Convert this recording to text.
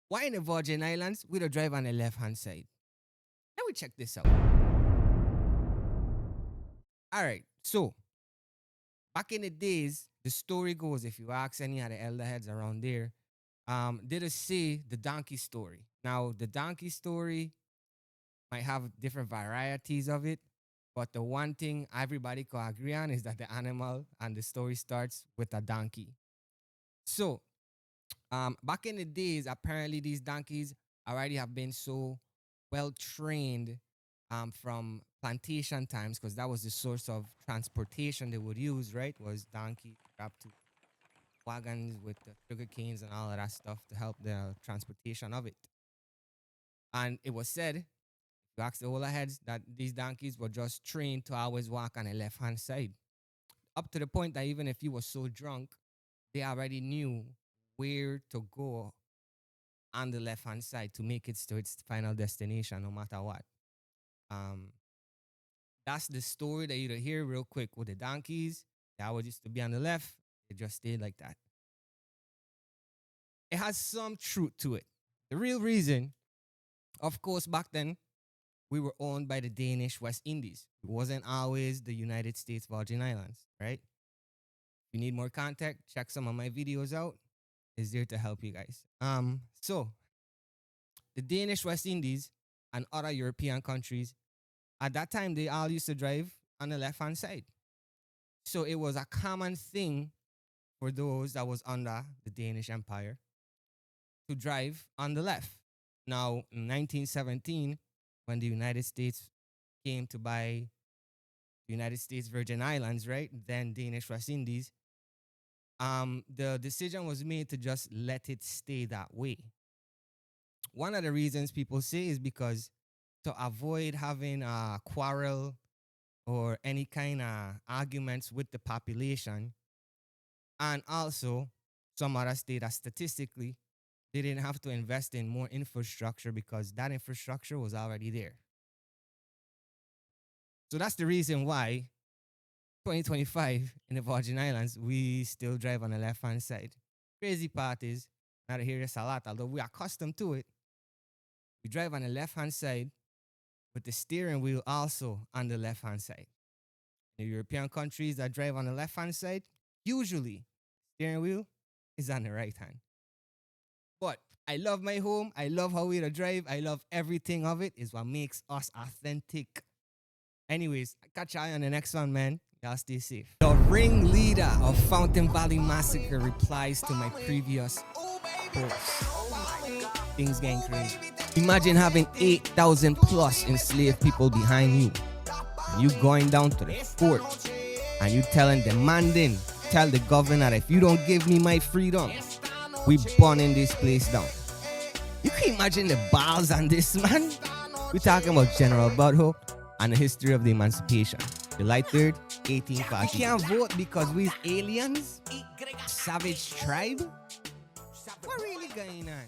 Why in the Virgin Islands we don't drive on the left-hand side? Let me check this out. All right, so back in the days, the story goes, if you ask any of the elder heads around there, they just say the donkey story. Now, the donkey story might have different varieties of it, but the one thing everybody can agree on is that the animal and the story starts with a donkey. So, back in the days, apparently these donkeys already have been so well trained from plantation times, because that was the source of transportation they would use, right? Was donkey strapped to wagons with the sugar canes and all of that stuff to help the transportation of it. And it was said, if you ask the older heads, that these donkeys were just trained to always walk on the left hand side. Up to the point that even if you were so drunk, they already knew where to go on the left hand side to make it to its final destination, no matter what. Um, that's the story that you hear real quick with the donkeys. They always used to be on the left. It just stayed like that. It has some truth to it. The real reason, of course, back then, we were owned by the Danish West Indies. It wasn't always the United States Virgin Islands, right? If you need more context, check some of my videos out. It's there to help you guys. So the Danish West Indies and other European countries, at that time, they all used to drive on the left-hand side. So it was a common thing for those that was under the Danish Empire to drive on the left. Now, in 1917, when the United States came to buy the United States Virgin Islands, right, then Danish West Indies, the decision was made to just let it stay that way. One of the reasons people say is because to avoid having a quarrel or any kind of arguments with the population, and also some other state that statistically they didn't have to invest in more infrastructure because that infrastructure was already there. So that's the reason why 2025 in the Virgin Islands, we still drive on the left-hand side. Crazy part is, now to hear this a lot, although we're accustomed to it, we drive on the left-hand side with the steering wheel also on the left-hand side. In the European countries that drive on the left-hand side, usually steering wheel is on the right hand. But I love my home. I love how we drive. I love everything of it. Is what makes us authentic. Anyways, catch you on the next one, man. Y'all stay safe. The ringleader of Fountain Valley Massacre replies to my previous post. Things getting crazy. Imagine having 8,000 plus enslaved people behind you. And you going down to the fort and you demanding, tell the governor that if you don't give me my freedom, we burning this place down. You can imagine the balls on this, man. We're talking about General Budhoe and the history of the emancipation. July 3rd, 1840. You can't vote because we're aliens? Savage tribe? What really going on?